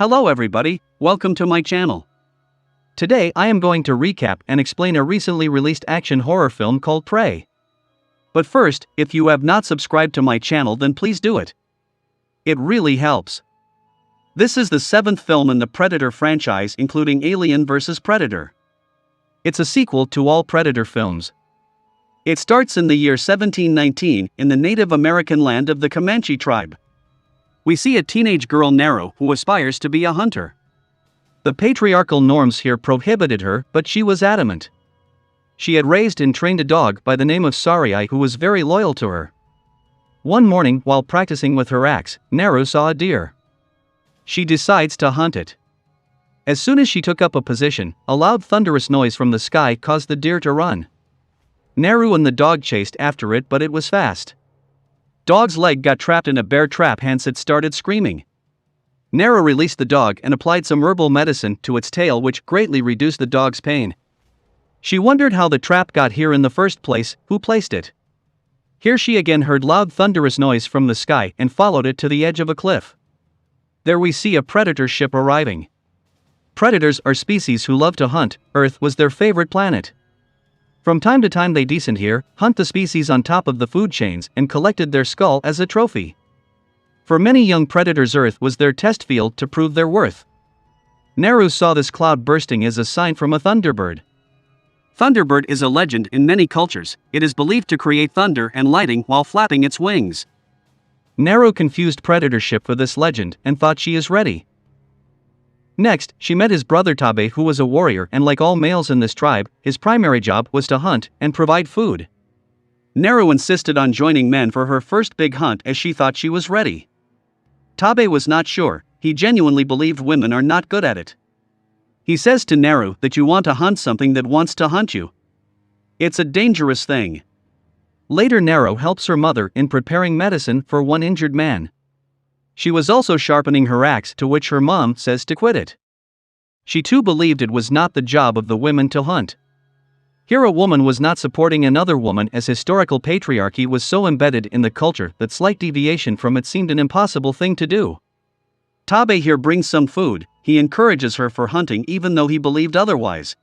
Hello everybody, welcome to my channel. Today I am going to recap and explain a recently released action horror film called Prey. But first, if you have not subscribed to my channel then please do it. It really helps. This is the 7th film in the Predator franchise, including Alien vs. Predator. It's a sequel to all Predator films. It starts in the year 1719 in the Native American land of the Comanche tribe. We see a teenage girl Nero who aspires to be a hunter. The patriarchal norms here prohibited her, but she was adamant. She had raised and trained a dog by the name of Sarai who was very loyal to her. One morning while practicing with her axe, Nero saw a deer. She decides to hunt it. As soon as she took up a position, a loud thunderous noise from the sky caused the deer to run. Nero and the dog chased after it, but it was fast. Dog's leg got trapped in a bear trap, hence it started screaming. Nero released the dog and applied some herbal medicine to its tail, which greatly reduced the dog's pain. She wondered how the trap got here in the first place, who placed it. Here she again heard loud thunderous noise from the sky and followed it to the edge of a cliff. There we see a predator ship arriving. Predators are species who love to hunt. Earth was their favorite planet. From time to time they descended here, hunt the species on top of the food chains, and collected their skull as a trophy. For many young predators, Earth was their test field to prove their worth. Nero saw this cloud bursting as a sign from a thunderbird. Thunderbird is a legend in many cultures. It is believed to create thunder and lightning while flapping its wings. Nero confused predator ship for this legend and thought she is ready. Next, she met his brother Tabe, who was a warrior, and like all males in this tribe, his primary job was to hunt and provide food. Nero insisted on joining men for her first big hunt as she thought she was ready. Tabe was not sure. He genuinely believed women are not good at it. He says to Nero that you want to hunt something that wants to hunt you. It's a dangerous thing. Later Nero helps her mother in preparing medicine for one injured man. She was also sharpening her axe, to which her mom says to quit it. She too believed it was not the job of the women to hunt. Here a woman was not supporting another woman, as historical patriarchy was so embedded in the culture that slight deviation from it seemed an impossible thing to do. Tabe here brings some food. He encourages her for hunting even though he believed otherwise.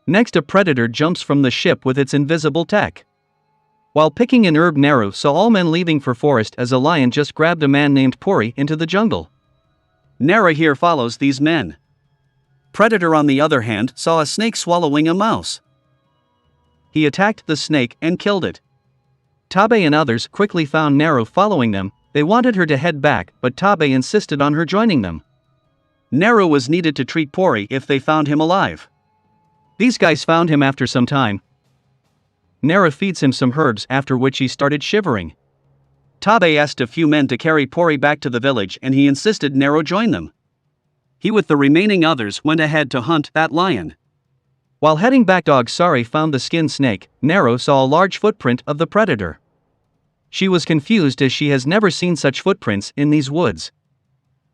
Next, a predator jumps from the ship with its invisible tech. While picking an herb, Nero saw all men leaving for forest as a lion just grabbed a man named Pori into the jungle. Nero here follows these men. Predator on the other hand saw a snake swallowing a mouse. He attacked the snake and killed it. Tabe and others quickly found Nero following them. They wanted her to head back, but Tabe insisted on her joining them. Nero was needed to treat Pori if they found him alive. These guys found him after some time. Nero feeds him some herbs, after which he started shivering. Tabe asked a few men to carry Pori back to the village and he insisted Nero join them. He with the remaining others went ahead to hunt that lion. While heading back, dog Sari found the skinned snake. Nero saw a large footprint of the predator. She was confused as she has never seen such footprints in these woods.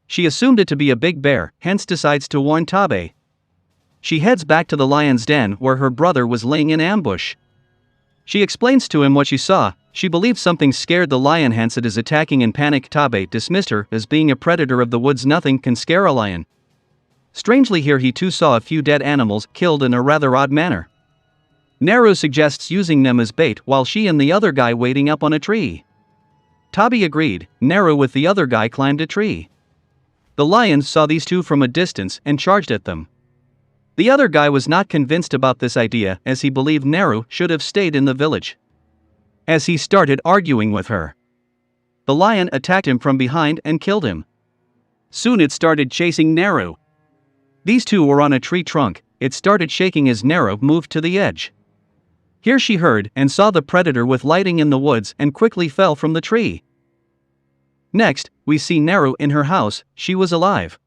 She assumed it to be a big bear, hence decides to warn Tabe. She heads back to the lion's den where her brother was laying in ambush. She explains to him what she saw. She believes something scared the lion, hence it is attacking. In panic, Tabe dismissed her as being a predator of the woods. Nothing can scare a lion. Strangely, here he too saw a few dead animals killed in a rather odd manner. Nero suggests using them as bait while she and the other guy waiting up on a tree. Tabe agreed. Nero with the other guy climbed a tree. The lion saw these two from a distance and charged at them. The other guy was not convinced about this idea as he believed Nero should have stayed in the village. As he started arguing with her, the lion attacked him from behind and killed him. Soon it started chasing Nero. These two were on a tree trunk. It started shaking as Nero moved to the edge. Here she heard and saw the predator with lighting in the woods and quickly fell from the tree. Next, we see Nero in her house. She was alive.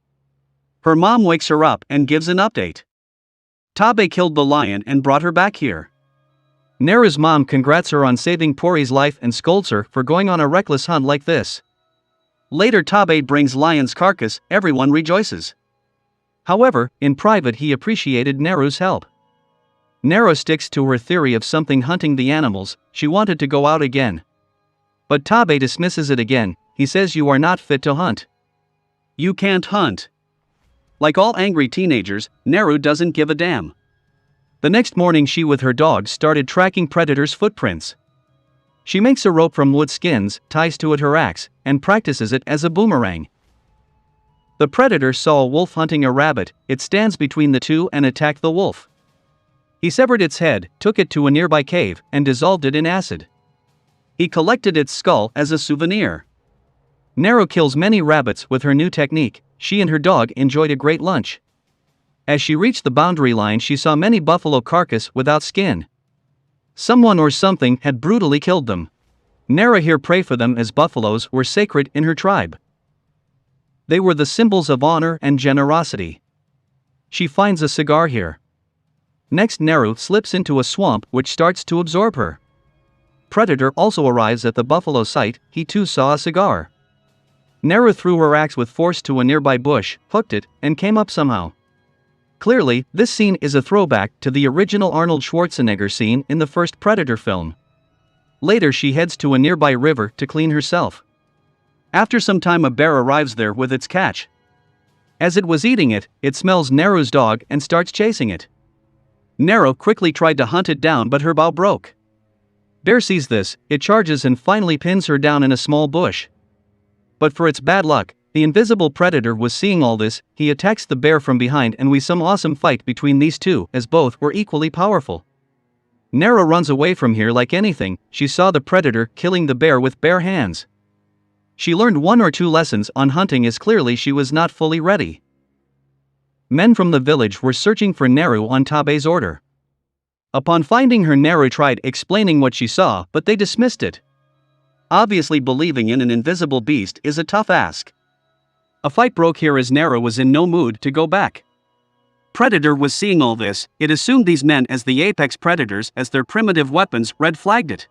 Her mom wakes her up and gives an update. Tabe killed the lion and brought her back here. Nero's mom congrats her on saving Pori's life and scolds her for going on a reckless hunt like this. Later, Tabe brings lion's carcass. Everyone rejoices. However, in private he appreciated Nero's help. Nero sticks to her theory of something hunting the animals. She wanted to go out again. But Tabe dismisses it again. He says you are not fit to hunt. You can't hunt. Like all angry teenagers, Neru doesn't give a damn. The next morning she with her dog started tracking predators' footprints. She makes a rope from wood skins, ties to it her axe, and practices it as a boomerang. The predator saw a wolf hunting a rabbit, it stands between the two and attacked the wolf. He severed its head, took it to a nearby cave, and dissolved it in acid. He collected its skull as a souvenir. Neru kills many rabbits with her new technique. She and her dog enjoyed a great lunch. As she reached the boundary line she saw many buffalo carcass without skin. Someone or something had brutally killed them. Neru here prayed for them as buffaloes were sacred in her tribe. They were the symbols of honor and generosity. She finds a cigar here. Next Neru slips into a swamp which starts to absorb her. Predator also arrives at the buffalo site, he too saw a cigar. Neru threw her axe with force to a nearby bush, hooked it, and came up somehow. Clearly, this scene is a throwback to the original Arnold Schwarzenegger scene in the first Predator film. Later she heads to a nearby river to clean herself. After some time a bear arrives there with its catch. As it was eating it, it smells Neru's dog and starts chasing it. Neru quickly tried to hunt it down but her bow broke. Bear sees this, it charges and finally pins her down in a small bush. But for its bad luck, the invisible predator was seeing all this, he attacks the bear from behind and we some awesome fight between these two as both were equally powerful. Neru runs away from here like anything, she saw the predator killing the bear with bare hands. She learned 1 or 2 lessons on hunting as clearly she was not fully ready. Men from the village were searching for Neru on Tabe's order. Upon finding her Neru tried explaining what she saw but they dismissed it. Obviously believing in an invisible beast is a tough ask. A fight broke here as Neru was in no mood to go back. Predator was seeing all this, it assumed these men as the apex predators as their primitive weapons red flagged it.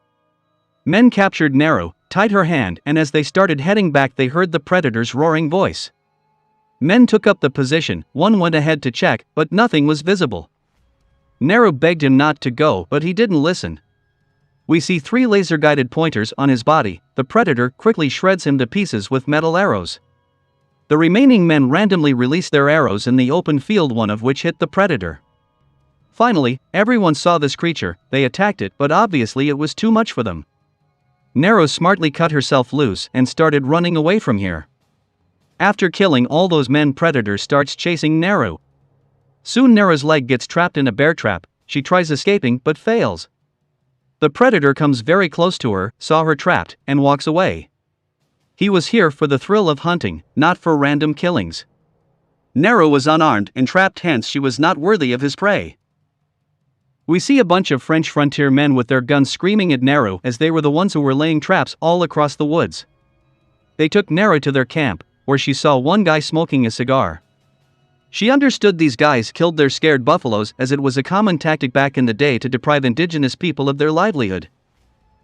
Men captured Neru, tied her hand and as they started heading back they heard the predator's roaring voice. Men took up the position, one went ahead to check but nothing was visible. Neru begged him not to go but he didn't listen. We see 3 laser-guided pointers on his body, the predator quickly shreds him to pieces with metal arrows. The remaining men randomly release their arrows in the open field, one of which hit the predator. Finally, everyone saw this creature, they attacked it but obviously it was too much for them. Neru smartly cut herself loose and started running away from here. After killing all those men Predator starts chasing Neru. Soon Neru's leg gets trapped in a bear trap, she tries escaping but fails. The Predator comes very close to her, saw her trapped, and walks away. He was here for the thrill of hunting, not for random killings. Neru was unarmed and trapped, hence she was not worthy of his prey. We see a bunch of French frontier men with their guns screaming at Neru as they were the ones who were laying traps all across the woods. They took Neru to their camp, where she saw one guy smoking a cigar. She understood these guys killed their scared buffaloes as it was a common tactic back in the day to deprive indigenous people of their livelihood.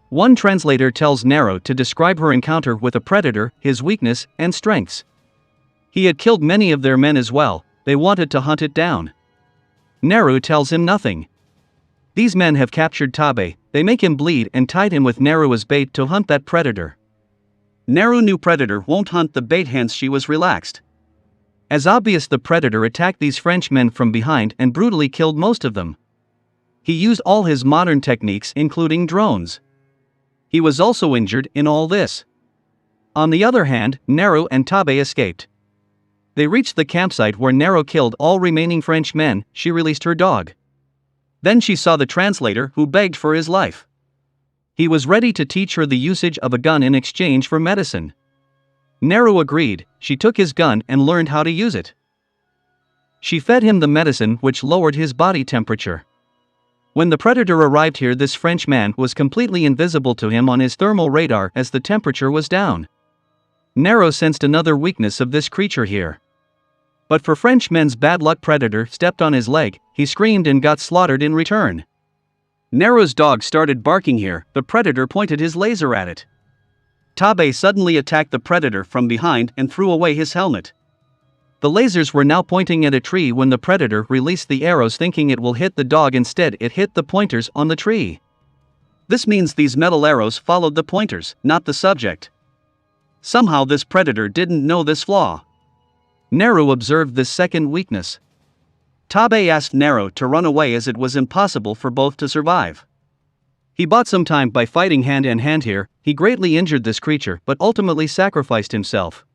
One translator tells Neru to describe her encounter with a predator, his weakness and strengths. He had killed many of their men as well, they wanted to hunt it down. Neru tells him nothing. These men have captured Tabe, they make him bleed and tied him with Neru as bait to hunt that predator. Neru knew Predator won't hunt the bait, hence she was relaxed. As obvious, the Predator attacked these French men from behind and brutally killed most of them. He used all his modern techniques including drones. He was also injured in all this. On the other hand, Neru and Tabe escaped. They reached the campsite where Neru killed all remaining French men, she released her dog. Then she saw the translator who begged for his life. He was ready to teach her the usage of a gun in exchange for medicine. Neru agreed, she took his gun and learned how to use it. She fed him the medicine which lowered his body temperature. When the Predator arrived here, this French man was completely invisible to him on his thermal radar as the temperature was down. Neru sensed another weakness of this creature here. But for French men's bad luck, Predator stepped on his leg, he screamed and got slaughtered in return. Neru's dog started barking here, the Predator pointed his laser at it. Tabe suddenly attacked the Predator from behind and threw away his helmet. The lasers were now pointing at a tree when the Predator released the arrows thinking it will hit the dog, instead it hit the pointers on the tree. This means these metal arrows followed the pointers, not the subject. Somehow this Predator didn't know this flaw. Naru observed this second weakness. Tabe asked Naru to run away as it was impossible for both to survive. He bought some time by fighting hand in hand here. He greatly injured this creature but ultimately sacrificed himself.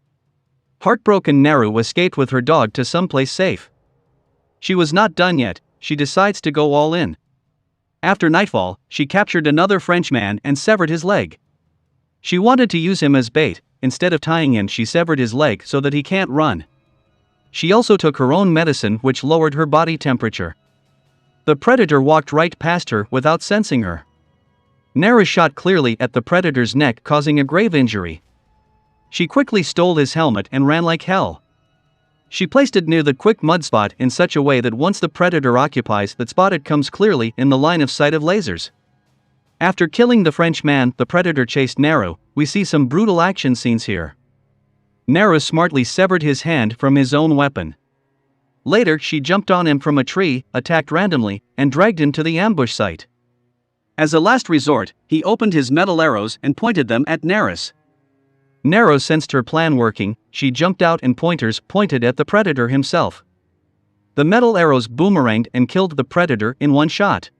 Heartbroken, Naru escaped with her dog to someplace safe. She was not done yet, she decides to go all in. After nightfall, she captured another Frenchman and severed his leg. She wanted to use him as bait. Instead of tying him, she severed his leg so that he can't run. She also took her own medicine, which lowered her body temperature. The predator walked right past her without sensing her. Naru shot clearly at the predator's neck, causing a grave injury. She quickly stole his helmet and ran like hell. She placed it near the quick mud spot in such a way that once the predator occupies that spot, it comes clearly in the line of sight of lasers. After killing the Frenchman, the predator chased Naru. We see some brutal action scenes here. Naru smartly severed his hand from his own weapon. Later, she jumped on him from a tree, attacked randomly, and dragged him to the ambush site. As a last resort, he opened his metal arrows and pointed them at Naru. Naru sensed her plan working. She jumped out and pointers pointed at the predator himself. The metal arrows boomeranged and killed the predator in one shot.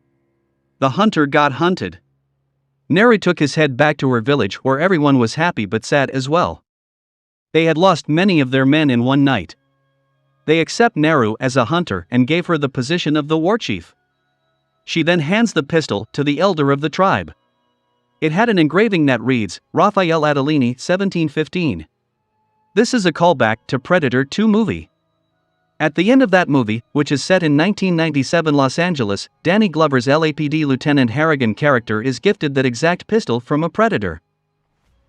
The hunter got hunted. Naru took his head back to her village where everyone was happy but sad as well. They had lost many of their men in one night. They accept Naru as a hunter and gave her the position of the war chief. She then hands the pistol to the elder of the tribe. It had an engraving that reads, Raphael Adelini 1715. This is a callback to Predator 2 movie. At the end of that movie, which is set in 1997 Los Angeles, Danny Glover's LAPD Lieutenant Harrigan character is gifted that exact pistol from a Predator.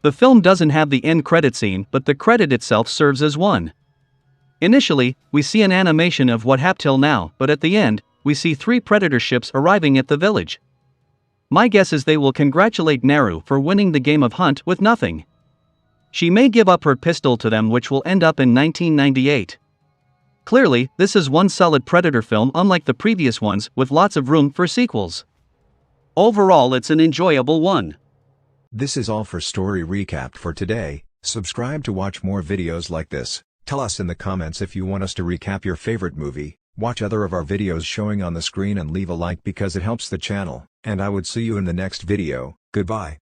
The film doesn't have the end credit scene, but the credit itself serves as one. Initially, we see an animation of what happened till now, but at the end, we see 3 Predator ships arriving at the village. My guess is they will congratulate Naru for winning the game of hunt with nothing. She may give up her pistol to them, which will end up in 1998. Clearly, this is one solid Predator film unlike the previous ones, with lots of room for sequels. Overall, it's an enjoyable one. This is all for Story Recap for today. Subscribe to watch more videos like this. Tell us in the comments if you want us to recap your favorite movie. Watch other of our videos showing on the screen and leave a like because it helps the channel. And I would see you in the next video. Goodbye.